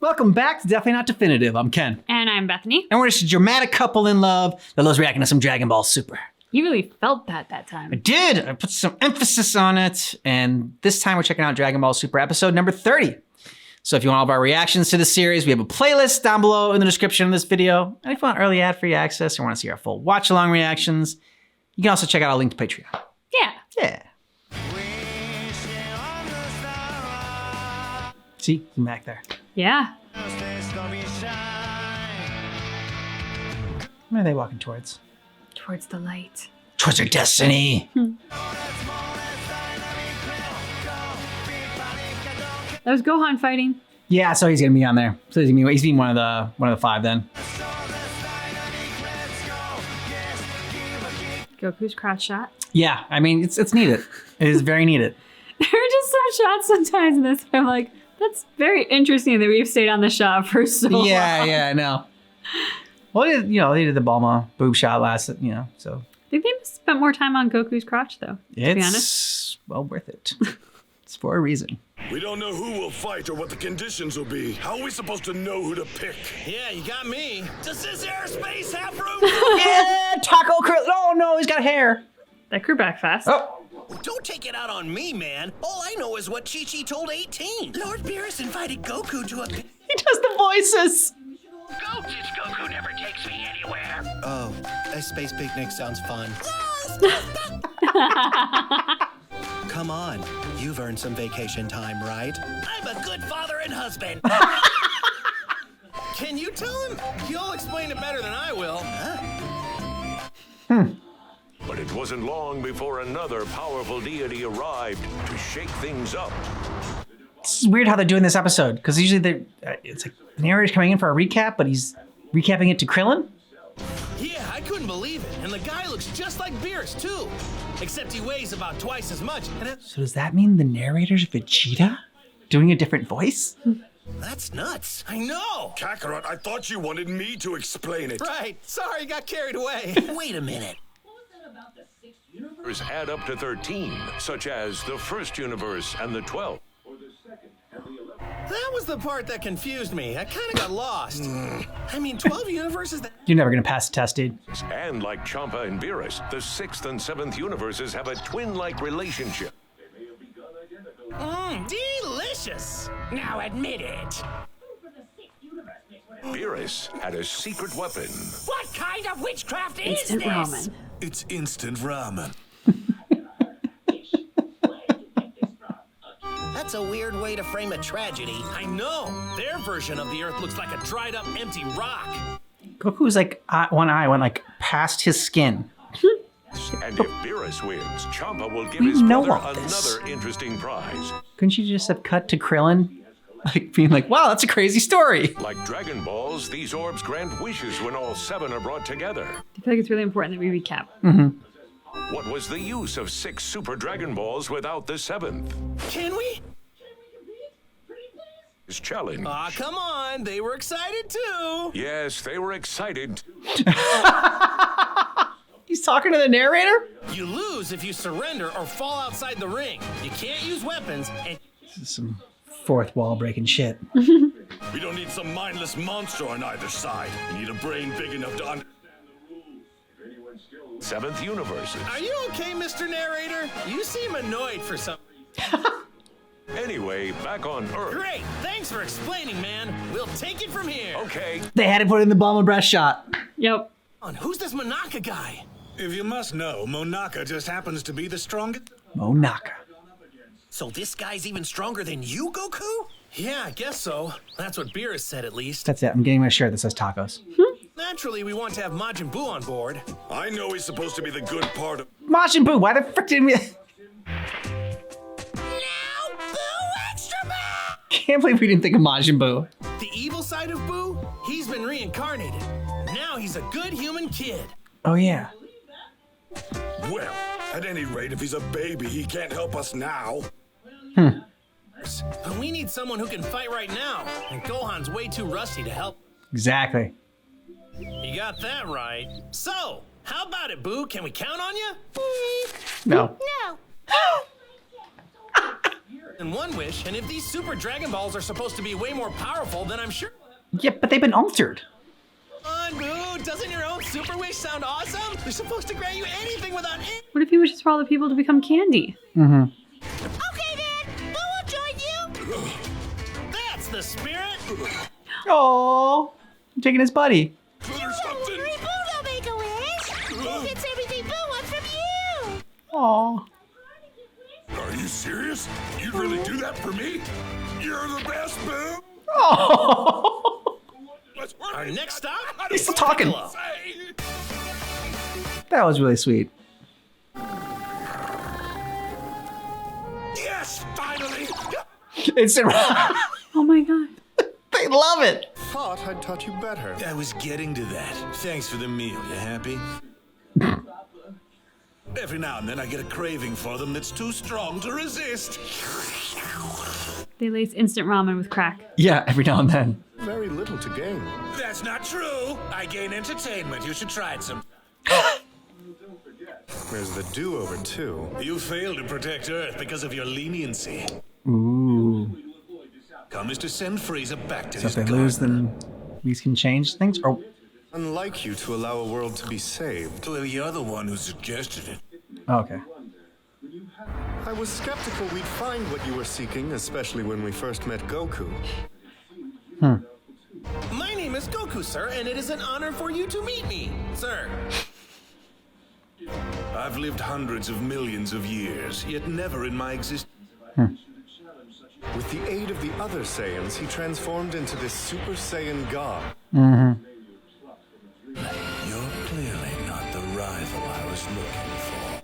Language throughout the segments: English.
Welcome back to Definitely Not Definitive. I'm Ken. And I'm Bethany. And we're just a dramatic couple in love that loves reacting to some Dragon Ball Super. You really felt that time. I did. I put some emphasis on it. And this time we're checking out Dragon Ball Super episode number 30. So if you want all of our reactions to the series, we have a playlist down below in the description of this video. And if you want early ad-free access or want to see our full watch-along reactions, you can also check out our link to Patreon. Yeah. Yeah. See? Zoom back there. Yeah. Where are they walking towards? Towards the light. Towards their destiny. That was Gohan fighting. Yeah, so he's gonna be on there. So he's being one of the five then. Goku's crotch shot. Yeah, I mean it's needed. It is very needed. There are just some shots sometimes in this. I'm like, that's very interesting that we've stayed on the shot for so long. Yeah, I know. Well, they did the Bulma boob shot last, so. I think they must have spent more time on Goku's crotch though, to be honest. It's well worth it. It's for a reason. We don't know who will fight or what the conditions will be. How are we supposed to know who to pick? Yeah, you got me. Does this airspace have room? Yeah, Taco Krill. Oh no, he's got hair. That grew back fast. Oh. Don't take it out on me, man. All I know is what Chi-Chi told 18. Lord Beerus invited Goku to a... He does the voices. Goku's Goku never takes me anywhere. Oh, a space picnic sounds fun. Come on, you've earned some vacation time, right? I'm a good father and husband. Can you tell him? You'll explain it better than I will. But it wasn't long before another powerful deity arrived to shake things up. It's weird how they're doing this episode because usually it's like the narrator's coming in for a recap, but he's recapping it to Krillin. Yeah, I couldn't believe it. And the guy looks just like Beerus, too. Except he weighs about twice as much. And So does that mean the narrator's Vegeta doing a different voice? that's nuts. I know. Kakarot, I thought you wanted me to explain it. Right. Sorry, got carried away. Wait a minute. Universe add up to 13, such as the first universe and the 12th. That was the part that confused me. I kind of got lost. I mean, 12 universes that... You're never gonna pass the test, dude. And like Champa and Beerus, the 6th and 7th universes have a twin-like relationship. Delicious. Now admit it. Beerus had a secret weapon. What kind of witchcraft is Instant this? ramen. It's instant ramen. That's a weird way to frame a tragedy. I know. Their version of the Earth looks like a dried up, empty rock. Goku's like one eye went like past his skin. And if Beerus wins, Champa will give We his know brother all this. another interesting prize. Couldn't you just have cut to Krillin? Like being like, wow, that's a crazy story. Like Dragon Balls, these orbs grant wishes when all 7 are brought together. I feel like it's really important that we recap. What was the use of 6 Super Dragon Balls without the 7th? Can we? His challenge. Aw, come on. They were excited too. Yes, they were excited. He's talking to the narrator? You lose if you surrender or fall outside the ring. You can't use weapons and... This is some fourth wall breaking shit. We don't need some mindless monster on either side. We need a brain big enough to understand the rules. 7th universes. Are you okay, Mr. Narrator? You seem annoyed for some... Anyway, back on Earth. Great. Thanks for explaining, man. We'll take it from here. Okay. They had to put in the Bulma breast shot. Yep. Who's this Monaka guy? If you must know, Monaka just happens to be the strongest. Monaka. So this guy's even stronger than you, Goku? Yeah, I guess so. That's what Beerus said, at least. That's it. I'm getting my shirt that says tacos. Naturally, we want to have Majin Buu on board. I know he's supposed to be the good part of... Majin Buu, why the frick didn't we... Now, Boo Extra Boo! Can't believe we didn't think of Majin Buu. The evil side of Buu? He's been reincarnated. Now he's a good human kid. Oh yeah. Well, at any rate, if he's a baby, he can't help us now. But we need someone who can fight right now. And Gohan's way too rusty to help. Exactly. You got that right. So, how about it, Boo? Can we count on you? No. No. And one wish, and if these Super Dragon Balls are supposed to be way more powerful, then I'm sure. Yeah, but they've been altered. Come on, Boo! Doesn't your own Super Wish sound awesome? They're supposed to grant you anything without any. What if he wishes for all the people to become candy? Okay, Dad. Boo will join you. That's the spirit! Oh, taking his buddy. Don't worry, Boo will make a wish. He gets everything Boo wants from you. Oh. Are you serious? You'd really do that for me? You're the best, Boo! Oh. Our next stop? He's still talking. Piccolo. That was really sweet. Yes, finally! Instant. Oh my god. They love it. Thought I'd taught you better. I was getting to that. Thanks for the meal. You happy? Every now and then I get a craving for them that's too strong to resist. They lace instant ramen with crack. Yeah, every now and then. Very little to gain. That's not true. I gain entertainment. You should try it some. There's the do-over, too. You failed to protect Earth because of your leniency. Ooh. Come is to send Frieza back to So his if they garden. lose, then we can change things? Or Unlike you to allow a world to be saved, Well, you're the one who suggested it. oh, okay. I was skeptical we'd find what you were seeking, especially when we first met Goku. My name is Goku, sir, and it is an honor for you to meet me, sir. I've lived hundreds of millions of years, yet never in my existence. With the aid of the other Saiyans, he transformed into this Super Saiyan God. You're clearly not the rival I was looking for.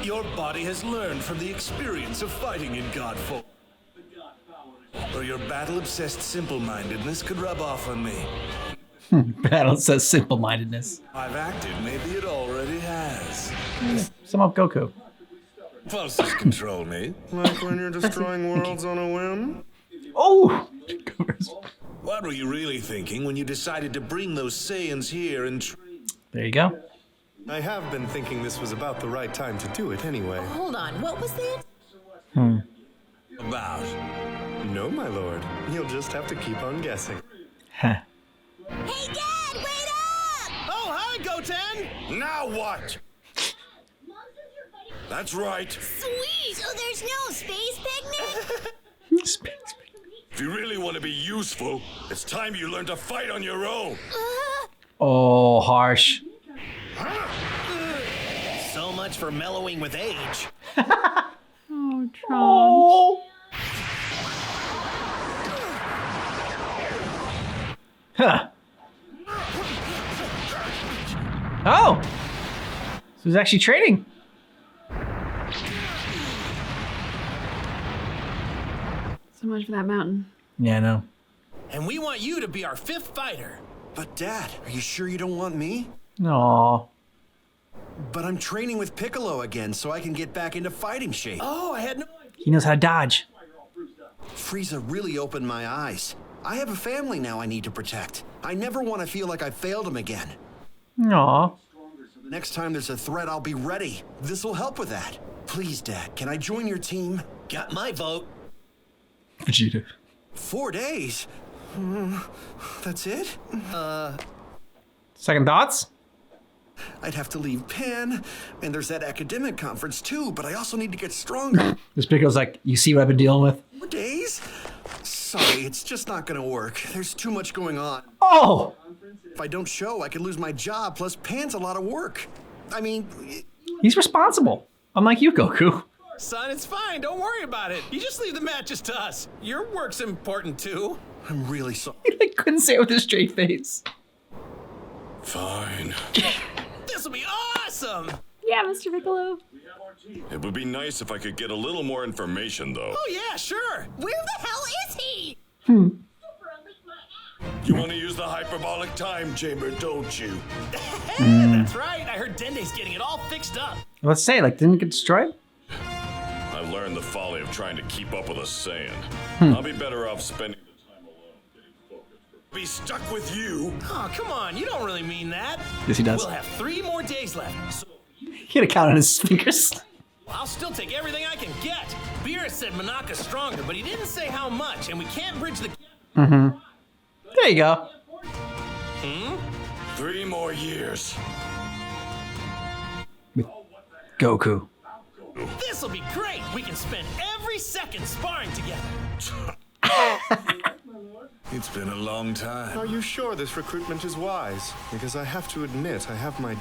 Your body has learned from the experience of fighting in God form. Or your battle-obsessed simple-mindedness could rub off on me. Battle says simple-mindedness. I've acted, maybe it already has. Some of Goku. Pulses control me. Like when you're destroying worlds on a whim? Oh! What were you really thinking when you decided to bring those Saiyans here and There you go. I have been thinking this was about the right time to do it anyway. Hold on, what was that? about? No, my lord. You'll just have to keep on guessing. Huh. Hey, Dad, wait up! Oh, hi, Goten! Now what? That's right. Sweet! So there's no space picnic? If you really want to be useful, it's time you learn to fight on your own. Oh, harsh. So much for mellowing with age. Oh, Trunks. Oh. Huh. Oh. So he's actually trading. So much for that mountain. Yeah, I know. And we want you to be our fifth fighter. But Dad, are you sure you don't want me? Aw. But I'm training with Piccolo again so I can get back into fighting shape. Oh, I had no He knows how to dodge. Frieza really opened my eyes. I have a family now I need to protect. I never want to feel like I failed him again. Aw. The next time there's a threat, I'll be ready. This will help with that. Please, Dad, can I join your team? got my vote. Vegeta. 4 days? That's it? Second thoughts? I'd have to leave Pan, and there's that academic conference too, but I also need to get stronger. This Piccolo's like, you see what I've been dealing with? 4 days? Sorry, it's just not gonna work. There's too much going on. Oh! If I don't show, I could lose my job, plus Pan's a lot of work. I mean, He's responsible. Unlike you, Goku. Son, it's fine. Don't worry about it. You just leave the matches to us. Your work's important too. I'm really sorry. He like couldn't say it with a straight face. Fine. This will be awesome. Yeah, Mr. Piccolo. It would be nice if I could get a little more information, though. Oh yeah, sure. Where the hell is he? You want to use the hyperbolic time chamber, don't you? That's right. I heard Dende's getting it all fixed up. Let's say, like, didn't it get destroyed? I learned the folly of trying to keep up with a Saiyan. I'll be better off spending the time alone getting focused. Be stuck with you. Oh, come on. You don't really mean that. Yes, he does. We'll have 3 more days left. So He had to count on his fingers. I'll still take everything I can get. Beerus said Monaka's stronger, but he didn't say how much, and we can't bridge the... There you go. 3 more years. Goku. This'll be great. We can spend every second sparring together. It's been a long time. Are you sure this recruitment is wise? Because I have to admit, I have my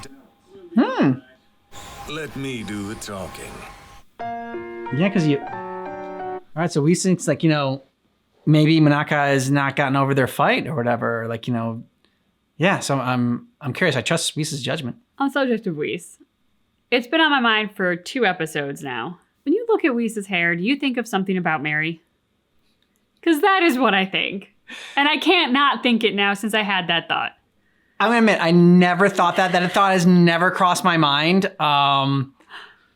Let me do the talking. Yeah, because you... All right, so we think, like, maybe Monaka has not gotten over their fight or whatever. Like, yeah, so I'm curious. I trust Whis' judgment. On the subject of Whis, it's been on my mind for 2 episodes now. When you look at Whis' hair, do you think of something about Mary? Because that is what I think. And I can't not think it now since I had that thought. I'm gonna admit, I never thought that. That thought has never crossed my mind. And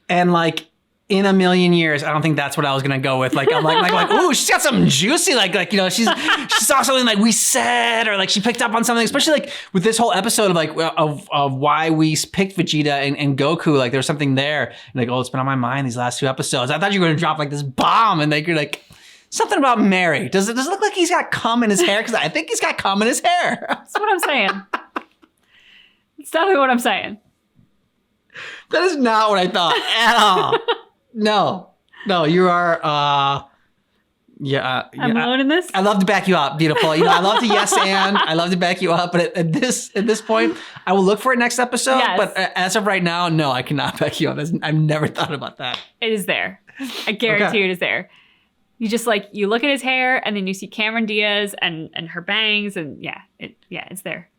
like in a million years, I don't think that's what I was gonna go with. Like I'm like, ooh, she's got something juicy. Like she saw something like we said, or like she picked up on something. Especially like with this whole episode of like of why we picked Vegeta and Goku. Like there's something there. And like, oh, it's been on my mind these last 2 episodes. I thought you were gonna drop like this bomb, and like you're like. Something about Mary. Does it look like he's got cum in his hair? Because I think he's got cum in his hair. That's what I'm saying. It's definitely what I'm saying. That is not what I thought at all. No, you are. I'm alone in this. I love to back you up, beautiful. I love to yes and I love to back you up. But at this point, I will look for it next episode. Yes. But as of right now, no, I cannot back you up. I've never thought about that. It is there. I guarantee it is there. You just you look at his hair and then you see Cameron Diaz and her bangs and it's there.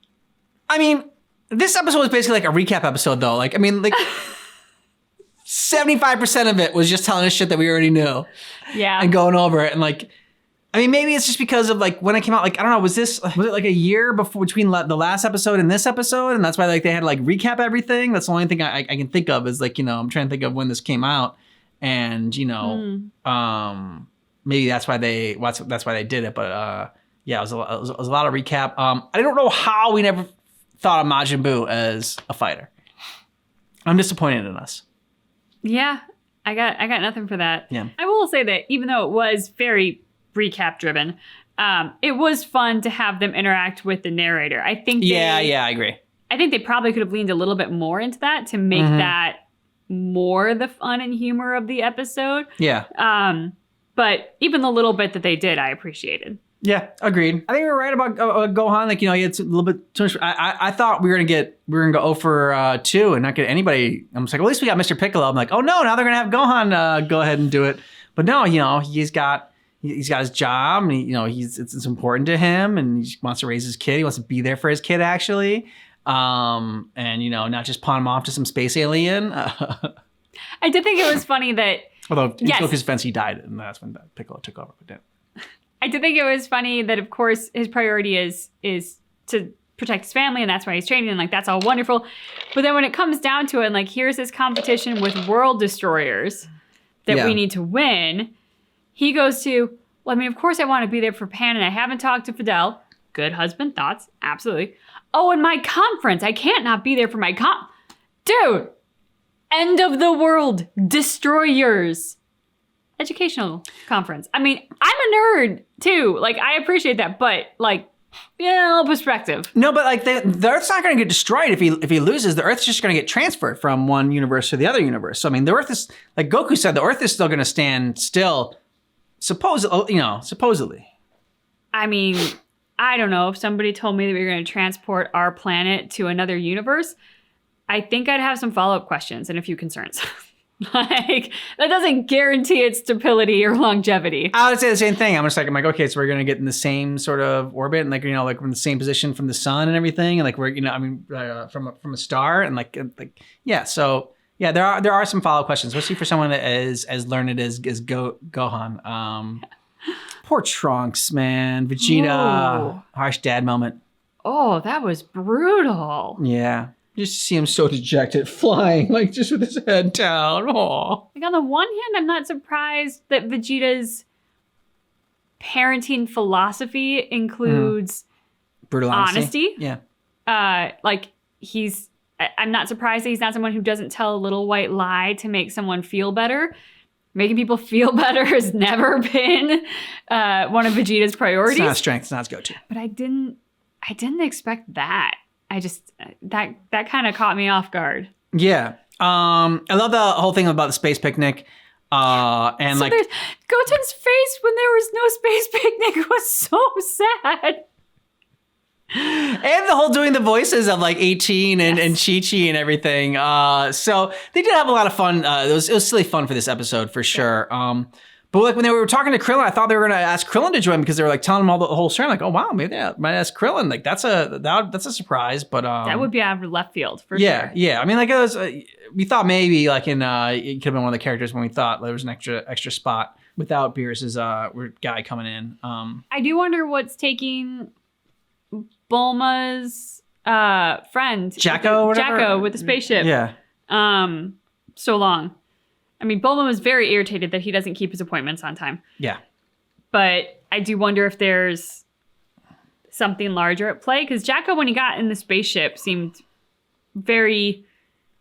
I mean, this episode was basically like a recap episode though. 75% of it was just telling us shit that we already knew. Yeah. And going over it and maybe it's just because of when it came out, I don't know, was it like a year between the last episode and this episode? And that's why they had to recap everything. That's the only thing I can think of is I'm trying to think of when this came out and maybe that's why they did it, but it was a lot of recap. I don't know how we never thought of Majin Buu as a fighter. I'm disappointed in us. Yeah, I got nothing for that. Yeah. I will say that even though it was very recap driven, it was fun to have them interact with the narrator. I think I agree. I think they probably could have leaned a little bit more into that to make that more the fun and humor of the episode. Yeah. But even the little bit that they did, I appreciated. Yeah, agreed. I think we were right about Gohan. He had a little bit too much. I thought we were gonna go 0 for 2 and not get anybody. I'm just like, well, at least we got Mr. Piccolo. I'm like, oh no, now they're gonna have Gohan go ahead and do it. But no, he's got his job, and it's important to him, and he wants to raise his kid. He wants to be there for his kid, actually, and not just pawn him off to some space alien. I did think it was funny that. Although in Goku's defense, he died, and that's when Piccolo took over. But I did think it was funny that, of course, his priority is to protect his family, and that's why he's training, and that's all wonderful. But then when it comes down to it, and here's this competition with world destroyers that we need to win, he goes to, well, I mean, of course I want to be there for Pan, and I haven't talked to Fidel. Good husband thoughts, absolutely. Oh, and my conference, I can't not be there for my dude. End of the world, destroyers. Educational conference. I mean, I'm a nerd too. I appreciate that, but a little perspective. No, but the Earth's not going to get destroyed if he loses. The Earth's just going to get transferred from one universe to the other universe. So I mean, the Earth is, like Goku said, the Earth is still going to stand still. Supposedly. I mean, I don't know. If somebody told me that we were going to transport our planet to another universe, I think I'd have some follow-up questions and a few concerns. That doesn't guarantee its stability or longevity. I would say the same thing. I'm like, okay, so we're going to get in the same sort of orbit and we're in the same position from the sun and everything. And we're, from a star and yeah. So yeah, there are some follow-up questions, especially for someone as learned as Gohan. Poor Trunks, man. Vegeta, harsh dad moment. Oh, that was brutal. Yeah. Just see him so dejected, flying, just with his head down. Aw. On the one hand, I'm not surprised that Vegeta's parenting philosophy includes brutal honesty. Yeah. He's I'm not surprised that he's not someone who doesn't tell a little white lie to make someone feel better. Making people feel better has never been one of Vegeta's priorities. It's not a strength. It's not his go-to. But I didn't expect that. I just that kind of caught me off guard. Yeah. I love the whole thing about the space picnic. And so like Goten's face when there was no space picnic was so sad. and the whole doing the voices of like 18 and Chi-Chi and everything. So they did have a lot of fun. It was silly fun for this episode for sure. But like when they were talking to Krillin, I thought they were gonna ask Krillin to join because they were like telling him all the whole story. I'm like, oh wow, maybe they might ask Krillin. Like that's a surprise. But that would be out of left field for sure. Yeah. I mean, like it was. We thought maybe like it could have been one of the characters when we thought there was an extra spot without Beerus's guy coming in. I do wonder what's taking Bulma's friend Jacko with the spaceship. Yeah. So long. I mean, Bulma was very irritated that he doesn't keep his appointments on time. Yeah. But I do wonder if there's something larger at play because Jacko, when he got in the spaceship, seemed very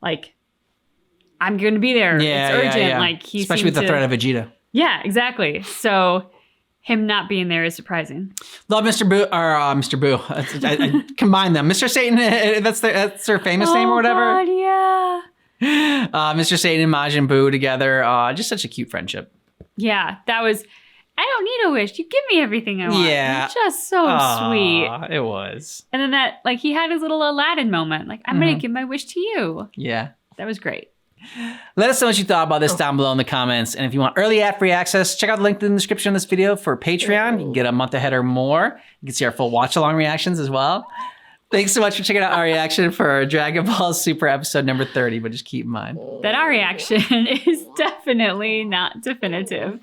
like, I'm going to be there. Yeah, it's urgent. yeah. Like he especially with the threat of Vegeta. Yeah, exactly. So him not being there is surprising. Love Mr. Boo or Mr. Boo. I combine them. Mr. Satan. That's their famous name or whatever. God, yeah. Mr. Satan and Majin Buu together. Just such a cute friendship. Yeah, that was. I don't need a wish. You give me everything I want. Yeah. It's just so sweet. It was. And then that, like, he had his little Aladdin moment. Like, I'm going to give my wish to you. Yeah. That was great. Let us know what you thought about this down below in the comments. And if you want early ad-free access, check out the link in the description of this video for Patreon. You can get a month ahead or more. You can see our full watch-along reactions as well. Thanks so much for checking out our reaction for Dragon Ball Super episode number 30, but just keep in mind that our reaction is definitely not definitive.